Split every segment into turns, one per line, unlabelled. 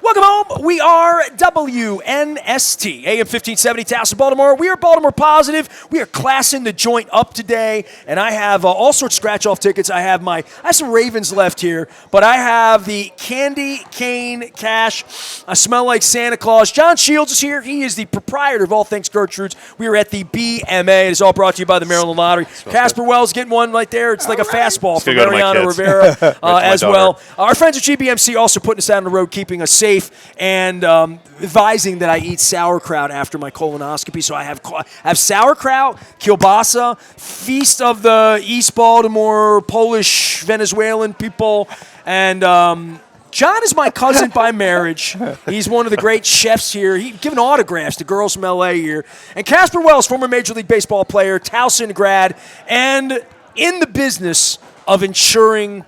Welcome home. We are WNST, AM 1570, Towson, Baltimore. We are Baltimore Positive. We are classing the joint up today, and I have all sorts of scratch-off tickets. I have some Ravens left here, but I have the Candy Cane Cash. I smell like Santa Claus. John Shields is here. He is the proprietor of all things Gertrude's. We are at the BMA. It's all brought to you by the Maryland Lottery. Casper Wells getting one right there. It's like a fastball for Mariano Rivera as well. Our friends at GBMC also putting us out on the road, keeping us safe, and advising that I eat sauerkraut after my colonoscopy. So I have sauerkraut, kielbasa, feast of the East Baltimore Polish Venezuelan people, and John is my cousin by marriage. He's one of the great chefs here. He's giving autographs to girls from L.A. here. And Casper Wells, former Major League Baseball player, Towson grad, and in the business of insuring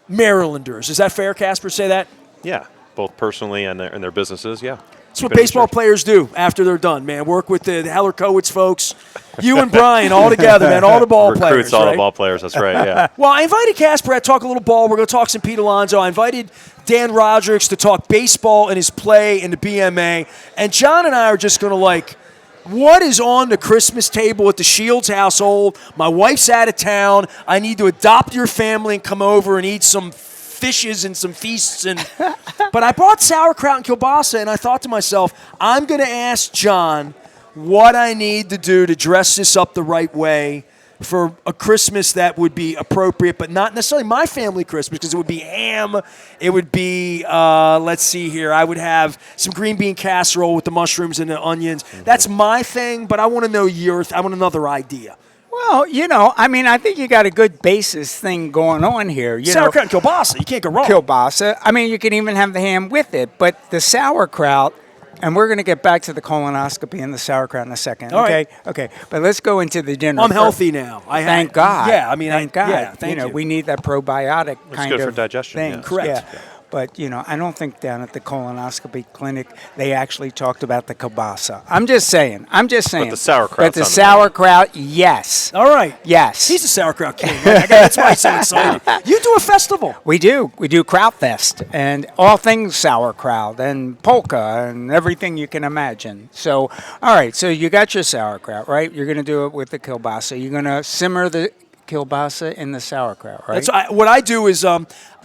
Marylanders. Is that fair, Casper, say that?
Yeah, both personally and in their businesses, yeah.
That's what baseball players do after they're done, man. Work with the Heller-Kowitz folks. You and Brian all together, man. All the ball players.
Recruits all the ball players, that's right, yeah.
Well, I invited Casper to talk a little ball. We're going to talk some Pete Alonso. I invited Dan Roderick to talk baseball and his play in the BMA. And John and I are just going to, what is on the Christmas table at the Shields household? My wife's out of town. I need to adopt your family and come over and eat some fishes and some feasts. But I brought sauerkraut and kielbasa, and I thought to myself, I'm going to ask John what I need to do to dress this up the right way for a Christmas that would be appropriate, but not necessarily my family Christmas, because it would be ham. It would be, let's see here, I would have some green bean casserole with the mushrooms and the onions. Mm-hmm. That's my thing, but I want to know I want another idea.
Well, I think you got a good basis thing going on here.
Sauerkraut and kielbasa, you can't go wrong.
Kielbasa. You can even have the ham with it, but the sauerkraut, and we're going to get back to the colonoscopy and the sauerkraut in a second.
All
okay?
right.
Okay, but let's go into the dinner.
I'm healthy now.
Thank God.
Yeah,
thank God.
Yeah, thank you.
We need that probiotic
kind of
thing.
It's good for digestion.
Thing.
Yeah.
Correct.
Yeah. But, I don't think down at the colonoscopy clinic they actually talked about the kielbasa. I'm just saying.
But the sauerkraut.
But the sauerkraut, yes.
All right.
Yes.
He's a sauerkraut king. That's why he's so excited. You do a festival.
We do. We do Kraut Fest and all things sauerkraut and polka and everything you can imagine. So, all right. So you got your sauerkraut, right? You're going to do it with the kielbasa. You're going to simmer the kielbasa in the sauerkraut, right?
What I do is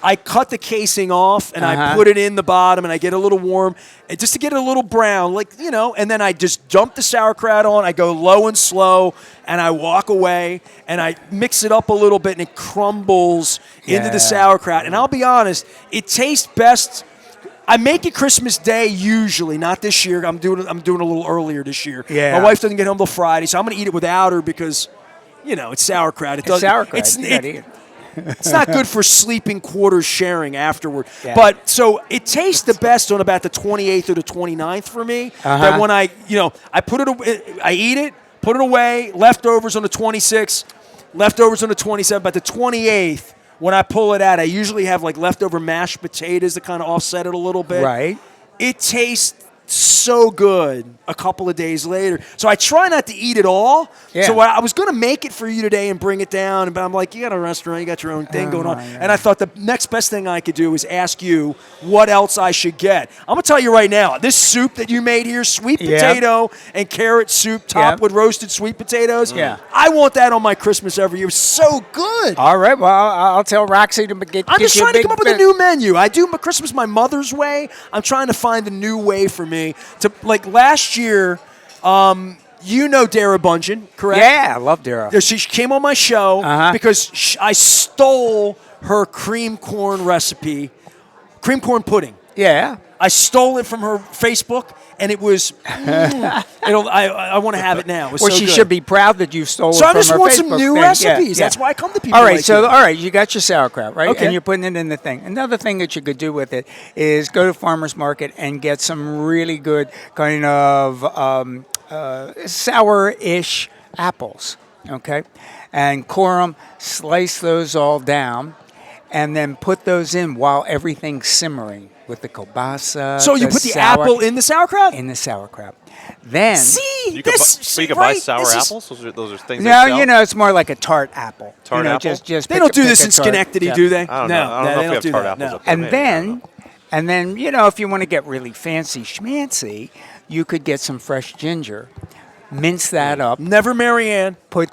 I cut the casing off and I put it in the bottom and I get a little warm just to get it a little brown, and then I just dump the sauerkraut on. I go low and slow and I walk away and I mix it up a little bit and it crumbles into the sauerkraut. And I'll be honest, it tastes best. I make it Christmas Day usually, not this year. I'm doing a little earlier this year.
Yeah.
My wife doesn't get home till Friday, so I'm going to eat it without her because it's sauerkraut.
It's sauerkraut.
It's not good for sleeping quarters sharing afterward.
Yeah.
But so it tastes the best on about the 28th or the 29th for me. That when I put it away, I eat it, put it away, leftovers on the 26th, leftovers on the 27th, about the 28th, when I pull it out, I usually have leftover mashed potatoes to kind of offset it a little bit.
Right.
It tastes so good a couple of days later. So I try not to eat it all.
Yeah.
So I was going to make it for you today and bring it down, but I'm like, you got a restaurant, you got your own thing going on. And I thought the next best thing I could do is ask you what else I should get. I'm going to tell you right now, this soup that you made here, sweet potato and carrot soup topped with roasted sweet potatoes.
Yeah.
I want that on my Christmas every year. It's so good.
All right. Well, I'll tell Roxy to get
I'm just
you
trying to come up with a
bit.
new menu. I do Christmas my mother's way. I'm trying to find a new way for me to, last year, Dara Bungeon, correct?
Yeah, I love Dara.
She came on my show because I stole her cream corn recipe, cream corn pudding.
Yeah.
I stole it from her Facebook, and it was, I want to have it now. It was
Well,
so
she
good.
should be proud that you stole it
So
from
I just
her
want
Facebook
some new
thing.
recipes.
Yeah.
That's why I come to people
All right,
like
so
you.
all right, you got your sauerkraut, right?
Okay.
And you're putting it in the thing. Another thing that you could do with it is go to farmer's market and get some really good kind of sour-ish apples, okay? And core them, slice those all down, and then put those in while everything's simmering with the kielbasa.
So you put the apple in the sauerkraut?
In the sauerkraut. Then
You can buy sour apples? Those are things they
no,
sell?
it's more like a tart apple.
Tart apple?
Just
They don't do
pick
this
a
in
tart.
Schenectady,
Yeah.
do they?
I don't know. I don't know if we have tart apples up there.
And then And then, if you want to get really fancy schmancy, you could get some fresh ginger, mince that up,
Never Marianne.
put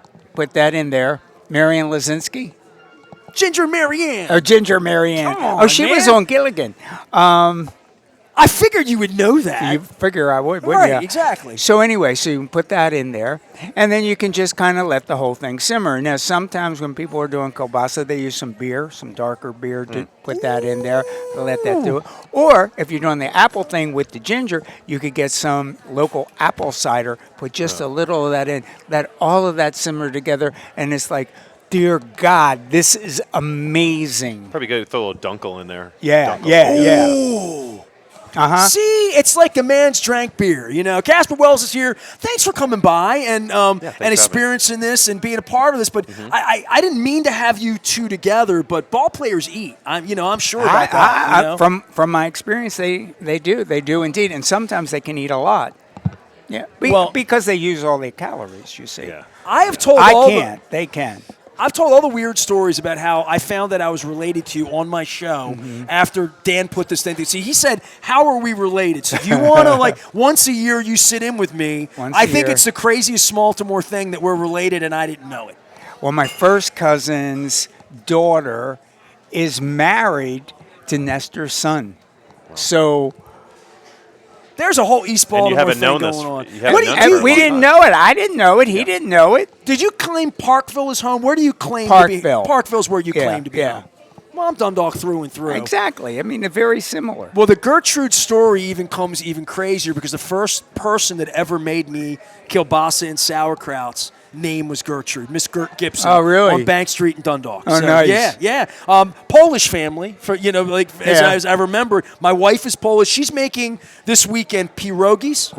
that in there. Marianne Lazinski?
Ginger Marianne.
Or Ginger Marianne.
Come on,
she was
man.
on Gilligan.
I figured you would know that.
You figure I would, wouldn't
Right,
you?
exactly.
So anyway, so you can put that in there, and then you can just kind of let the whole thing simmer. Now, sometimes when people are doing kielbasa, they use some beer, some darker beer to put that in there to let that do it. Or if you're doing the apple thing with the ginger, you could get some local apple cider, put just a little of that in, let all of that simmer together, and it's like, dear God, this is amazing.
Probably good to throw a little dunkel in there.
Yeah,
Dunkel.
yeah.
Ooh.
Uh-huh.
See, it's like the man's drank beer. Casper Wells is here. Thanks for coming by and experiencing this and being a part of this. But I didn't mean to have you two together. But ball players eat. I'm sure about that.
From my experience, they do indeed, and sometimes they can eat a lot. Yeah, because they use all their calories. You see.
Yeah.
I have told.
They can.
I've told all the weird stories about how I found that I was related to you on my show after Dan put this thing. See, he said, "How are we related?" So, do you want to once a year you sit in with me? I think it's the craziest Baltimore thing that we're related, and I didn't know it.
Well, my first cousin's daughter is married to Nestor's son, so.
There's a whole East Baltimore
And you haven't
thing
known
going
this.
on.
You haven't known this for a
We
long
didn't
time.
know it. I didn't know it. He didn't know it.
Did you claim Parkville as home? Where do you claim
Parkville.
to be? Parkville's where you claim to be
yeah.
home. Well, I'm Dundalk through and through.
Exactly. I mean, they're very similar.
Well, the Gertrude story even comes even crazier because the first person that ever made me kielbasa and sauerkrauts name was Gertrude, Miss Gert Gibson.
Oh, really?
On Bank Street in Dundalk.
Oh, nice.
Yeah. Polish family. As I remember, my wife is Polish. She's making this weekend pierogies.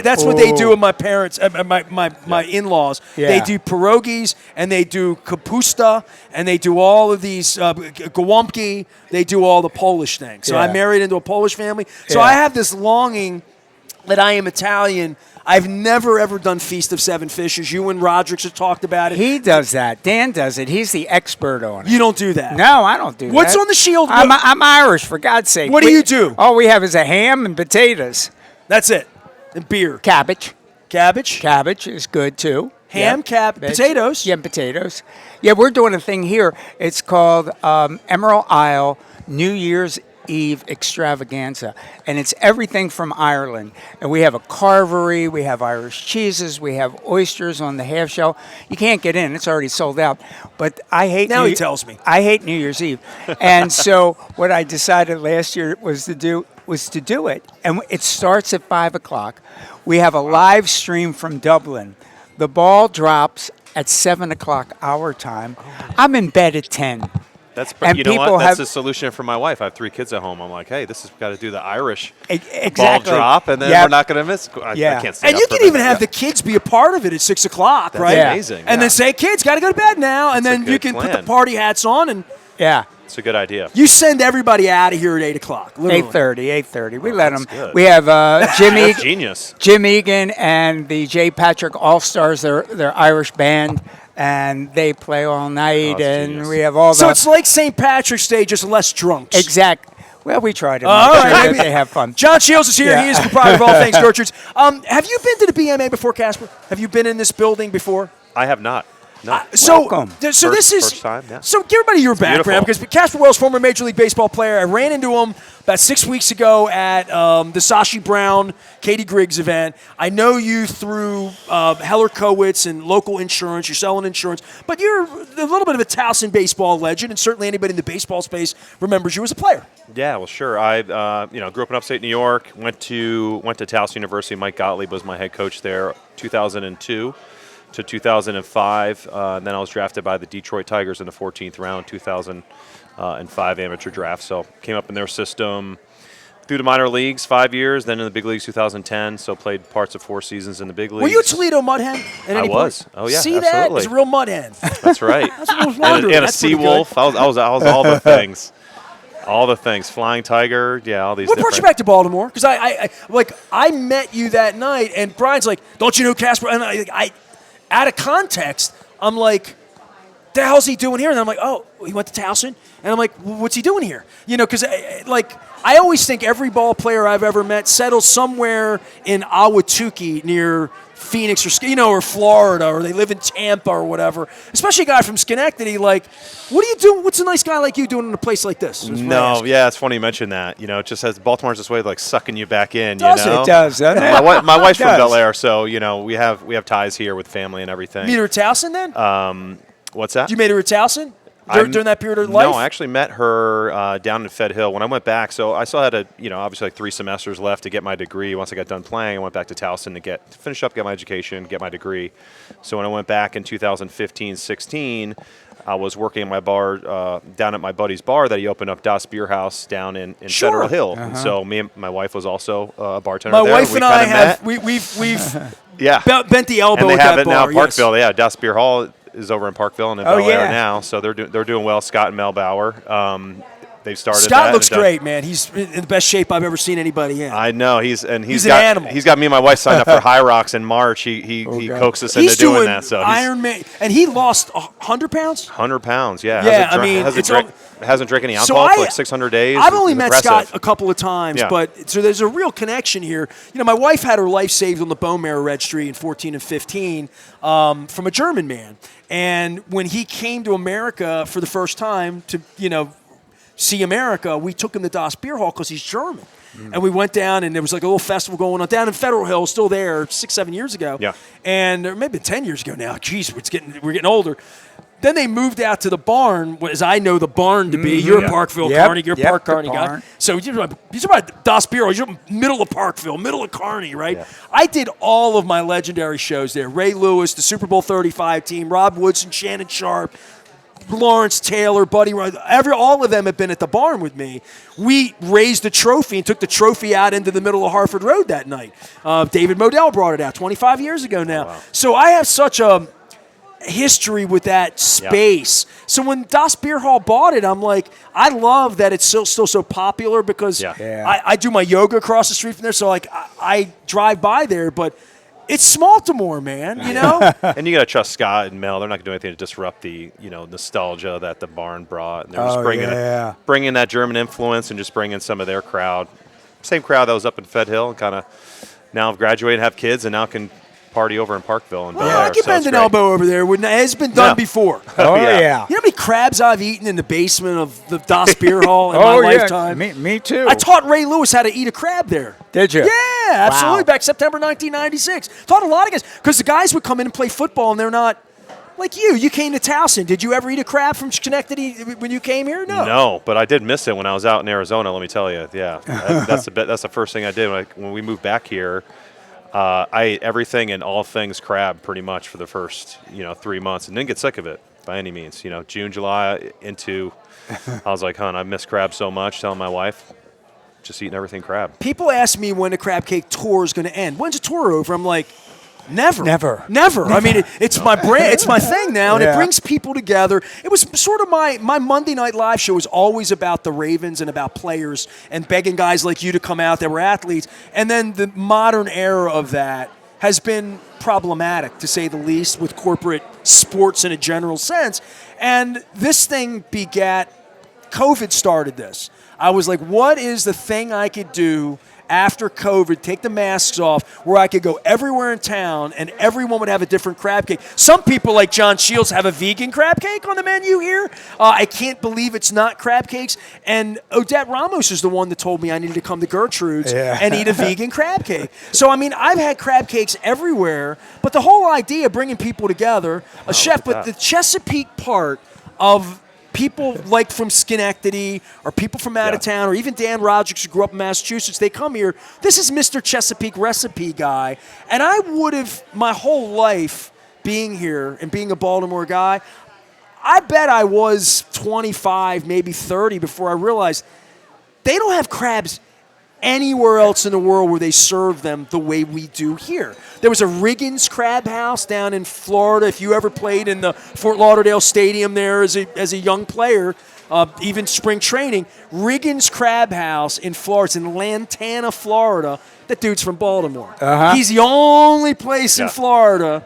That's what they do with my parents, my in-laws.
Yeah.
They do pierogies and they do kapusta and they do all of these gołąbki. They do all the Polish things. So I married into a Polish family. So I have this longing that I am Italian. I've never, ever done Feast of Seven Fishes. You and Roderick's have talked about it.
He does that. Dan does it. He's the expert on it.
You don't do that.
No, I don't do that.
What's on the shield?
I'm Irish, for God's sake.
What do you do?
All we have is a ham and potatoes.
That's it. And beer.
Cabbage.
Cabbage.
Cabbage is good, too.
Ham, potatoes.
Yeah, potatoes. Yeah, we're doing a thing here. It's called Emerald Isle New Year's Eve extravaganza, and it's everything from Ireland. And we have a carvery, we have Irish cheeses, we have oysters on the half shell. You can't get in; it's already sold out. But I hate
Now he tells me
I hate New Year's Eve, and so what I decided last year was to do it, and it starts at 5:00. We have a live stream from Dublin. The ball drops at 7:00 our time. I'm in bed at 10.
That's
And
you know
people
what? That's
have-
the solution for my wife. I have 3 kids at home. I'm like, hey, this has got to do the Irish
Exactly.
ball drop, and then
Yep.
we're not going to miss. I can't stay
And
up
you
for
can
that.
even have the kids be a part of it at 6:00,
That's
right?
amazing.
And then say, "Kids, got to go to bed now," and
That's a
then you
good
can put the
plan.
party hats on, and
Yeah.
It's a good idea.
you send everybody out of here at 8:00. Literally.
8:30. We let them.
that's good.
We have
That's genius.
Jim Egan and the J. Patrick All Stars. They're Irish band, and they play all night.
that's
And
genius.
we have all
So
the
it's like St. Patrick's Day, just less drunks.
exact. Well, we try to
All
make
right,
sure
maybe-
that they have fun.
John Shields is here.
Yeah.
He is the proprietor of all things Gertrude's. Have you been to the BMA before, Casper? Have you been in this building before?
I have not. No.
Welcome.
So this is
First time, yeah.
So give everybody your background
beautiful.
because Casper Wells, former Major League Baseball player, I ran into him about 6 weeks ago at the Sashi Brown, Katie Griggs event. I know you through Heller Kowitz and local insurance. You're selling insurance, but you're a little bit of a Towson baseball legend, and certainly anybody in the baseball space remembers you as a player.
Yeah, well, sure. I grew up in upstate New York. Went to Towson University. Mike Gottlieb was my head coach there, 2002 to 2005. And then I was drafted by the Detroit Tigers in the 14th round, 2005 amateur draft. So came up in their system through the minor leagues, 5 years. Then in the big leagues, 2010. So played parts of 4 seasons in the big leagues.
Were you a Toledo mud hen? At any
was.
point?
Oh, yeah,
See that?
absolutely.
It's a real mud hen.
That's right.
That's what I was wondering.
And a
That's pretty
sea wolf. I was all the things. All the things. Flying tiger. Yeah, all these
What brought you
different.
back to Baltimore? Because I met you that night, and Brian's like, "Don't you know Casper?" And I out of context, I'm like, the hell's he doing here? And I'm like, oh, he went to Towson. And I'm like, well, what's he doing here? You know, because I always think every ball player I've ever met settles somewhere in Ahwatukee near Phoenix or Florida, or they live in Tampa or whatever. Especially a guy from Schenectady. Like, what are you doing? What's a nice guy like you doing in a place like this?
No, yeah, it's funny you mention that. You know, it just has Baltimore's this way of like sucking you back in.
Does
you know?
It does, doesn't it?
My wife's from Bel Air, so you know we have ties here with family and everything.
Meet her at Towson then?
What's that?
Did you meet her at Towson during that period of life?
No, I actually met her down in Fed Hill when I went back. So I still had obviously like 3 semesters left to get my degree. Once I got done playing, I went back to Towson to finish up, get my education, get my degree. So when I went back in 2015-16, I was working at my bar down at my buddy's bar that he opened up, Das Beer House, down in Federal Hill. And so me and my wife was also a bartender there.
My wife and I have we've bent the elbow
and they
at
have
that
it
bar.
now, Parkville. Yeah, Das Beer Hall is over in Parkville and in Bel Air now, so they're doing well. Scott and Mel Bauer, they've started.
Scott looks great, man. He's in the best shape I've ever seen anybody in.
I know he's
an
got
animal.
He's got me and my wife signed up for High Rocks in March. He coaxed us into doing that. So
Iron Man, and he lost 100 pounds.
100 pounds, yeah.
Yeah, I mean,
hasn't drank any alcohol for like 600 days.
I've only met Scott a couple of times, but so there's a real connection here. You know, my wife had her life saved on the bone marrow registry in 14 and 15 from a German man. And when he came to America for the first time to, see America, we took him to Das Beer Hall because he's German. And we went down, and there was like a little festival going on down in Federal Hill, still there, 6-7 years ago.
Yeah.
And or maybe 10 years ago now. Jeez, we're getting older. Then they moved out to the barn, as I know the barn to be. You're a Parkville Kearney. You're a Park Kearney guy. So you're about Das Beer Hall. You're middle of Parkville, middle of Kearney, right? Yeah. I did all of my legendary shows there. Ray Lewis, the Super Bowl 35 team, Rob Woodson, Shannon Sharp, Lawrence Taylor, Buddy Ryan, all of them have been at the barn with me. We raised the trophy and took the trophy out into the middle of Harford Road that night. David Modell brought it out 25 years ago now. Oh, wow. So I have such a history with that space. Yeah. So when Das Beer Hall bought it, I'm like, I love that it's still so popular because I do my yoga across the street from there. So like I drive by there, but it's Smaltimore, man, you know?
And you got to trust Scott and Mel. They're not going to do anything to disrupt the, nostalgia that the barn brought. And they're just bringing that German influence and just bringing some of their crowd. Same crowd that was up in Fed Hill and kind of now have graduated and have kids and now can party over in Parkville and Bel Air.
I can bend an elbow over there. It's been done before.
Oh, yeah.
You know how many crabs I've eaten in the basement of the Das Beer Hall in my lifetime?
Me too.
I taught Ray Lewis how to eat a crab there.
Did you?
Yeah, absolutely. Wow. Back September 1996. Taught a lot of guys. Because the guys would come in and play football, and they're not like you. You came to Towson. Did you ever eat a crab from Schenectady when you came here? No.
No, but I did miss it when I was out in Arizona, let me tell you. Yeah, that's the first thing I did when we moved back here. I ate everything and all things crab pretty much for the first 3 months and didn't get sick of it by any means. June, July into, I was like, I miss crab so much. Telling my wife, just eating everything crab.
People ask me when the crab cake tour is going to end. When's the tour over? I'm like, never. I mean, it's my brand. It's my thing now, and it brings people together. It was sort of my Monday Night Live show was always about the Ravens and about players and begging guys like you to come out that were athletes. And then the modern era of that has been problematic, to say the least, with corporate sports in a general sense. And this thing begat, COVID started this. I was like, what is the thing I could do after COVID, take the masks off, where I could go everywhere in town and everyone would have a different crab cake. Some people like John Shields have a vegan crab cake on the menu here. I can't believe it's not crab cakes. And Odette Ramos is the one that told me I needed to come to Gertrude's and eat a vegan crab cake. So, I mean, I've had crab cakes everywhere, but the whole idea of bringing people together, but the Chesapeake part of people like from Schenectady or people from out of town or even Dan Roderick who grew up in Massachusetts, they come here. This is Mr. Chesapeake recipe guy. And I would have, my whole life being here and being a Baltimore guy, I bet I was 25, maybe 30 before I realized they don't have crabs anywhere else in the world where they serve them the way we do here. There was a Riggins Crab House down in Florida. If you ever played in the Fort Lauderdale Stadium there as a young player, even spring training, Riggins Crab House in Florida. It's in Lantana, Florida. That dude's from Baltimore. He's the only place in Florida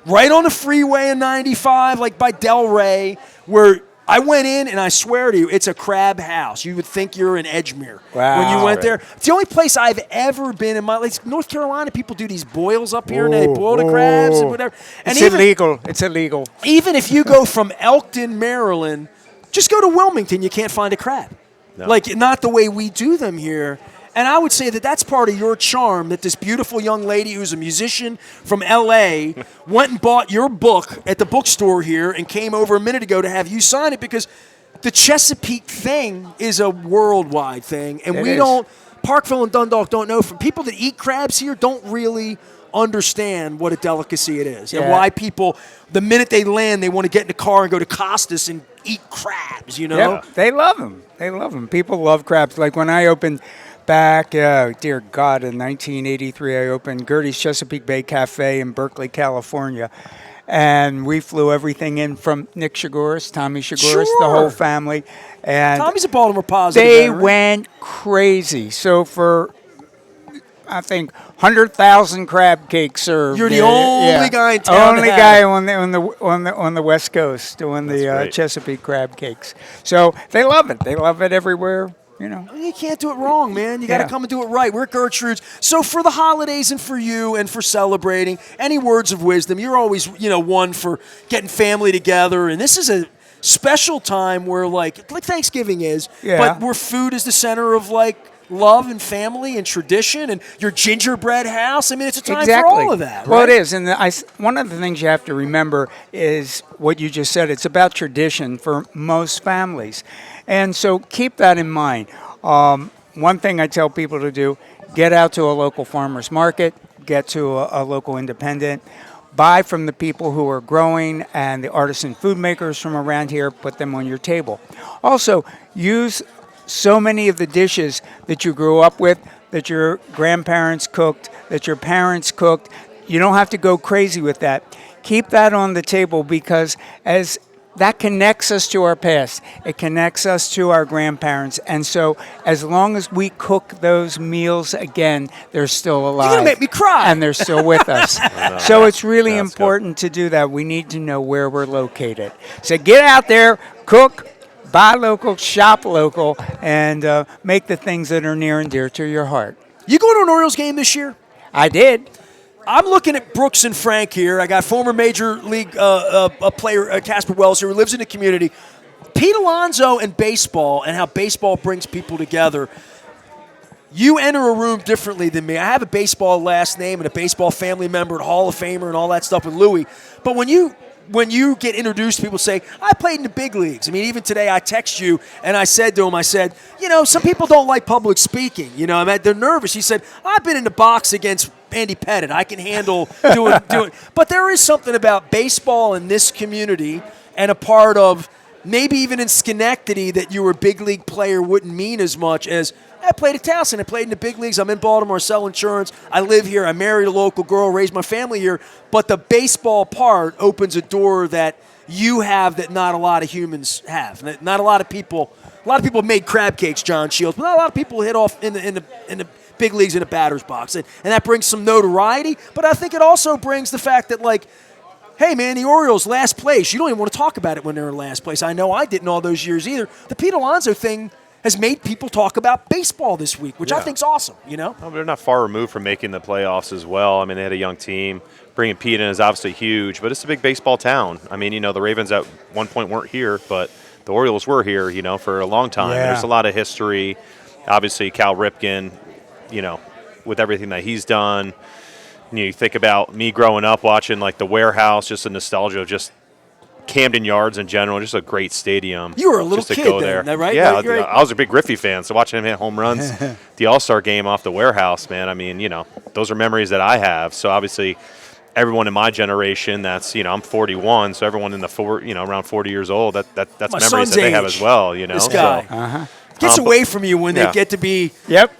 right on the freeway in 95, like by Delray, where I went in, and I swear to you, it's a crab house. You would think you're in Edgemere when you went there. It's the only place I've ever been in my life. North Carolina, people do these boils up here, and they boil the crabs and whatever. And
it's illegal. It's illegal.
Even if you go from Elkton, Maryland, just go to Wilmington, you can't find a crab. No. Like, not the way we do them here. And I would say that that's part of your charm, that this beautiful young lady who's a musician from L.A. went and bought your book at the bookstore here and came over a minute ago to have you sign it, because the Chesapeake thing is a worldwide thing. And Parkville and Dundalk don't know. From people that eat crabs here don't really understand what a delicacy it is and why people, the minute they land, they want to get in the car and go to Costas and eat crabs, you know?
Yeah, they love them. They love them. People love crabs. Like when I opened... Back, dear God, in 1983, I opened Gertie's Chesapeake Bay Cafe in Berkeley, California. And we flew everything in from Nick Shiguris, Tommy Shiguris, the whole family. And
Tommy's a Baltimore positive.
They went crazy. So for, I think, 100,000 crab cakes served.
You're the only guy in town.
Only guy on the West Coast doing the Chesapeake crab cakes. So they love it. They love it everywhere. You know,
you can't do it wrong, man. You got to come and do it right. We're at Gertrude's. So for the holidays and for you and for celebrating, any words of wisdom? You're always, one for getting family together. And this is a special time where, like Thanksgiving is, but where food is the center of, like, love and family and tradition and your gingerbread house. I mean, it's a time for all of that, right?
Well, it is. And one of the things you have to remember is what you just said. It's about tradition for most families. And so keep that in mind. One thing I tell people to do, get out to a local farmer's market, get to a local independent, buy from the people who are growing and the artisan food makers from around here, put them on your table. Also, use so many of the dishes that you grew up with, that your grandparents cooked, that your parents cooked. You don't have to go crazy with that. Keep that on the table, because as that connects us to our past. It connects us to our grandparents. And so as long as we cook those meals again, they're still alive.
You're going to make me cry.
And they're still with us. So it's really important to do that. We need to know where we're located. So get out there, cook, buy local, shop local, and make the things that are near and dear to your heart.
You going to an Orioles game this year?
I did.
I'm looking at Brooks and Frank here. I got former Major League player Casper Wells here, who lives in the community. Pete Alonso and baseball, and how baseball brings people together. You enter a room differently than me. I have a baseball last name and a baseball family member and Hall of Famer and all that stuff with Louie. But when you get introduced, people say, I played in the big leagues. I mean, even today I text you, and I said to him, some people don't like public speaking. They're nervous. He said, I've been in the box against Andy Pettit. I can handle doing. But there is something about baseball in this community, and a part of maybe even in Schenectady that you were a big league player wouldn't mean as much as, I played at Towson. I played in the big leagues. I'm in Baltimore, sell insurance. I live here. I married a local girl, raised my family here. But the baseball part opens a door that you have that not a lot of humans have. Not a lot of people. A lot of people have made crab cakes, John Shields, but not a lot of people hit off in the big leagues in a batter's box, and that brings some notoriety. But I think it also brings the fact that, like, hey, man, the Orioles last place. You don't even want to talk about it when they're in last place. I know I didn't all those years either. The Pete Alonso thing has made people talk about baseball this week, which I think's awesome, Well,
they're not far removed from making the playoffs as well. I mean, they had a young team. Bringing Pete in is obviously huge, but it's a big baseball town. I mean, the Ravens at one point weren't here, but the Orioles were here, for a long time. Yeah. There's a lot of history. Obviously, Cal Ripken, with everything that he's done. You think about me growing up watching, like, the Warehouse, just the nostalgia of just Camden Yards in general, just a great stadium.
You were a little kid
go
then,
there.
Right?
Yeah,
right.
I was a big Griffey fan, so watching him hit home runs, the All-Star game off the Warehouse, man, I mean, those are memories that I have. So obviously everyone in my generation that's, I'm 41, so everyone in the around 40 years old, that's
my
memories that they have as well,
This guy.
So,
gets away from you when they get to be,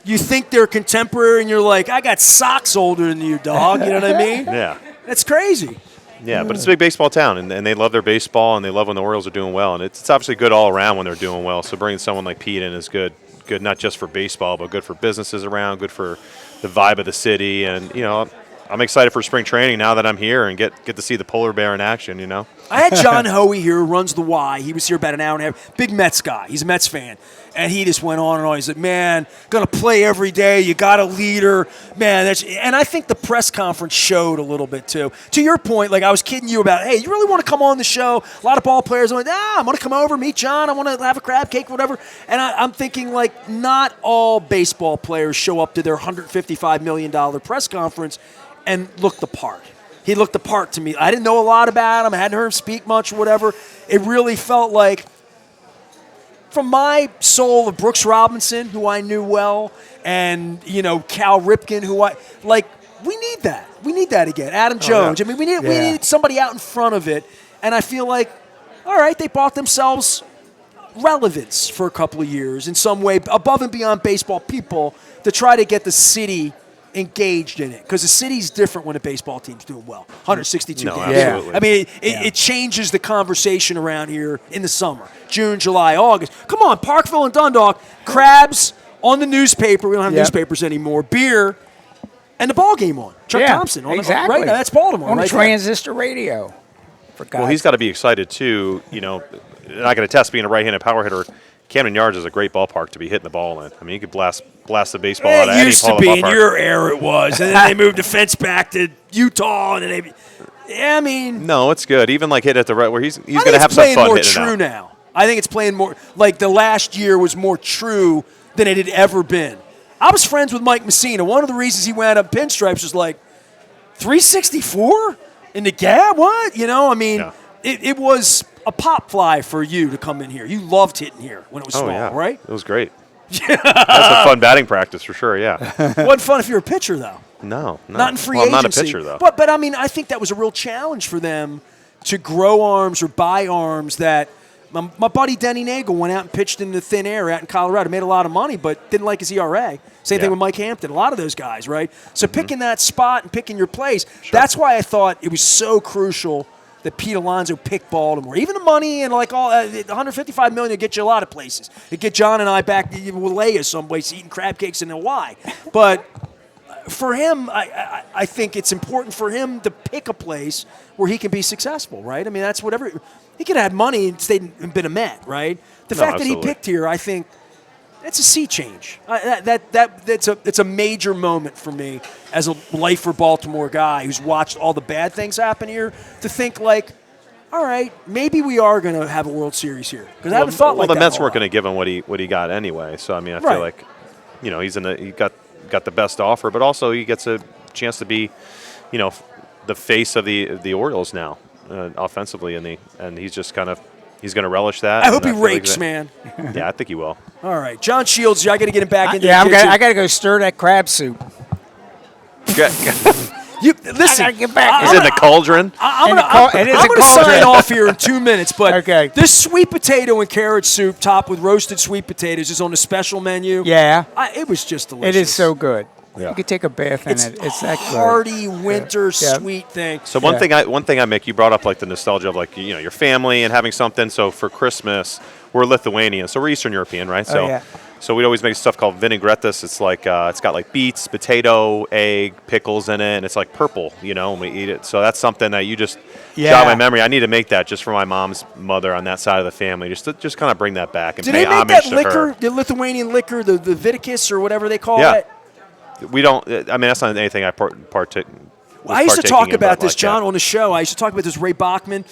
you think they're contemporary, and you're like, I got socks older than you, dog. You know what I mean?
Yeah.
That's crazy.
Yeah, but it's a big baseball town, and they love their baseball, and they love when the Orioles are doing well. And it's obviously good all around when they're doing well. So bringing someone like Pete in is good not just for baseball, but good for businesses around, good for the vibe of the city. And, I'm excited for spring training now that I'm here and get to see the polar bear in action, you know?
I had John Hoey here, who runs the Y. He was here about an hour and a half. Big Mets guy. He's a Mets fan. And he just went on and on. He said, man, going to play every day. You got a leader. Man, and I think the press conference showed a little bit, too. To your point, like I was kidding you about, hey, you really want to come on the show? A lot of ball players are like, I'm going to come over, meet John. I want to have a crab cake, whatever. And I'm thinking, like, not all baseball players show up to their $155 million press conference and look the part. He looked the part to me. I didn't know a lot about him. I hadn't heard him speak much or whatever. It really felt like, from my soul of Brooks Robinson, who I knew well, and, Cal Ripken, we need that. We need that again. Adam Jones.
Yeah.
I mean, we need somebody out in front of it. And I feel like, all right, they bought themselves relevance for a couple of years in some way, above and beyond baseball people, to try to get the city engaged in it, because the city's different when a baseball team's doing well. 162 games.
Absolutely.
I mean, it changes the conversation around here in the summer, June, July, August. Come on, Parkville and Dundalk, crabs on the newspaper. We don't have newspapers anymore. Beer, and the ball game on. Chuck Thompson.
Exactly.
Right now, that's Baltimore.
On
right
transistor radio.
Well, he's got to be excited too. And I can attest, being a right-handed power hitter, Camden Yards is a great ballpark to be hitting the ball in. I mean, you could blast the baseball out of any
It used to
ballpark.
be in your era, it was, and then they moved the fence back to Utah, and then I mean,
no, it's good. Even like hit at the right where he's going to
it's
have some
playing
fun
more
hitting
true
it out.
now. I think it's playing more like the last year was more true than it had ever been. I was friends with Mike Messina. One of the reasons he wound up pinstripes was like 364 in the gap. What? It was a pop fly for you to come in here. You loved hitting here when it was small, right?
It was great. That's a fun batting practice for sure, yeah.
Wasn't fun if you're a pitcher, though.
No.
Not in free
well,
agency.
I'm not a pitcher, though.
But I mean, I think that was a real challenge for them to grow arms or buy arms that my buddy Denny Nagel went out and pitched in the thin air out in Colorado, made a lot of money, but didn't like his ERA. Same thing with Mike Hampton, a lot of those guys, right? So picking that spot and picking your place, that's why I thought it was so crucial that Pete Alonso picked Baltimore. Even the money and like all $155 million will get you a lot of places. It get John and I back to Wailea someplace eating crab cakes in Hawaii. But for him, I think it's important for him to pick a place where he can be successful, right? I mean, that's whatever. He could have had money and stayed and been a Met, right? The fact that he picked here, I think, that's a sea change. It's a major moment for me as a lifer Baltimore guy who's watched all the bad things happen here to think like, all right, maybe we are going to have a World Series here, because I haven't thought like that.
Well, the Mets weren't going to give him what he got anyway. So I mean, I feel like, he got the best offer, but also he gets a chance to be, the face of the Orioles now, offensively, and he's just kind of. He's going to relish that.
I hope he rakes, man.
Yeah, I think he will.
All right. John Shields, I got to get him back into the kitchen.
I got to go stir that crab soup.
Listen,
I gotta get back.
Is it in the cauldron?
I'm going to sign off here in 2 minutes, but this sweet potato and carrot soup topped with roasted sweet potatoes is on the special menu.
Yeah.
It was just delicious.
It is so good.
Yeah.
You could take a bath in it. It's that good.
Hearty winter sweet thing.
So one thing I make, you brought up like the nostalgia of like your family and having something. So for Christmas, we're Lithuanian, so we're Eastern European, right? So we'd always make stuff called vinaigrettes. It's like it's got like beets, potato, egg, pickles in it, and it's like purple, and we eat it. So that's something that you just jog my memory. I need to make that just for my mom's mother on that side of the family, just kind of bring that back and pay homage to her. Did they make that
liquor, the Lithuanian liquor, the Viticus or whatever they call it?
We don't. I mean, that's not anything I partake.
I used to talk about this, John, on the show. I used to talk about this Ray Bachman,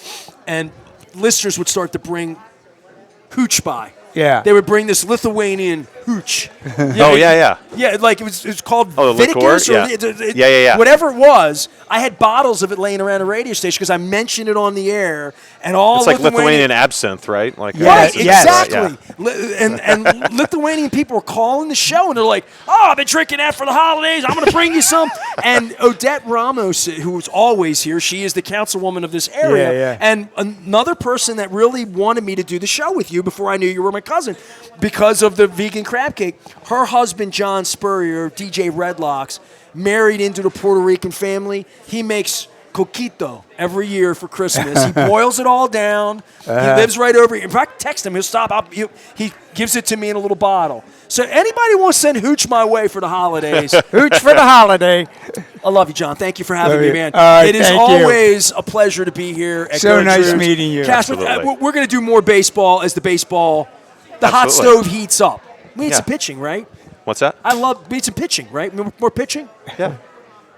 and listeners would start to bring hooch by.
Yeah.
They would bring this Lithuanian hooch.
Yeah,
like it was called
Viticus
or whatever it was. I had bottles of it laying around a radio station because I mentioned it on the air, and all
it's like Lithuanian absinthe, right? Like
exactly. And Lithuanian people were calling the show, and they're like, "Oh, I've been drinking that for the holidays. I'm going to bring you some." And Odette Ramos, who's always here, she is the councilwoman of this area, and another person that really wanted me to do the show with you before I knew you were my cousin, because of the vegan crab cake. Her husband, John Spurrier, DJ Redlocks, married into the Puerto Rican family. He makes coquito every year for Christmas. He boils it all down. He lives right over here. If I text him, he'll stop. He gives it to me in a little bottle. So anybody want to send hooch my way for the holidays?
Hooch for the holiday.
I love you, John. Thank you for having
Love
me,
you.
man.
All right,
It is
thank you.
always a pleasure to be here at
So nice
Gertrude's.
meeting you.
Casper,
Absolutely.
we're going to do more baseball as the hot
Absolutely.
stove heats up. We need
Yeah.
some pitching, right?
What's that?
We need some pitching, right? More pitching?
Yeah.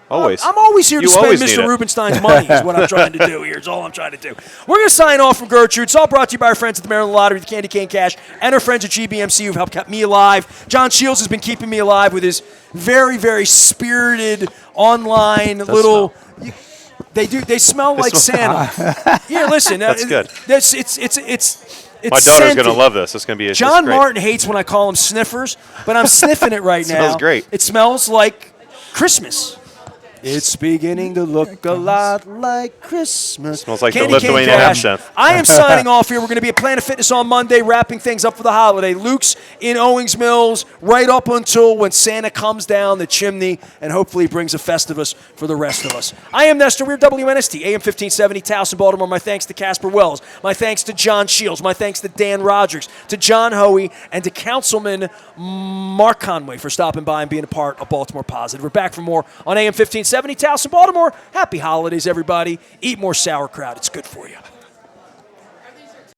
Always.
I'm always here to
You
spend
always need
Mr.
it.
Rubenstein's money is what I'm trying to do here. It's all I'm trying to do. We're going to sign off from Gertrude. It's all brought to you by our friends at the Maryland Lottery, the Candy Cane Cash, and our friends at GBMC who've helped keep me alive. John Shields has been keeping me alive with his very, very spirited online little... They smell like Santa. Yeah, listen.
That's good.
It's
My daughter's
scented.
going to love this. It's going to be
John
great.
Martin hates when I call them sniffers, but I'm sniffing it right now.
Smells great.
It smells like Christmas. It's beginning to look a lot like Christmas.
Smells like the
Candy Cane
Lithuanian
Cash.
absinthe.
I am signing off here. We're going to be at Planet Fitness on Monday, wrapping things up for the holiday. Luke's in Owings Mills right up until when Santa comes down the chimney and hopefully brings a Festivus for the rest of us. I am Nestor. We're WNST, AM 1570, Towson, Baltimore. My thanks to Casper Wells. My thanks to John Shields. My thanks to Dan Rogers, to John Hoey, and to Councilman Mark Conway for stopping by and being a part of Baltimore Positive. We're back for more on AM 1570, Towson, Baltimore. Happy holidays, everybody. Eat more sauerkraut. It's good for you.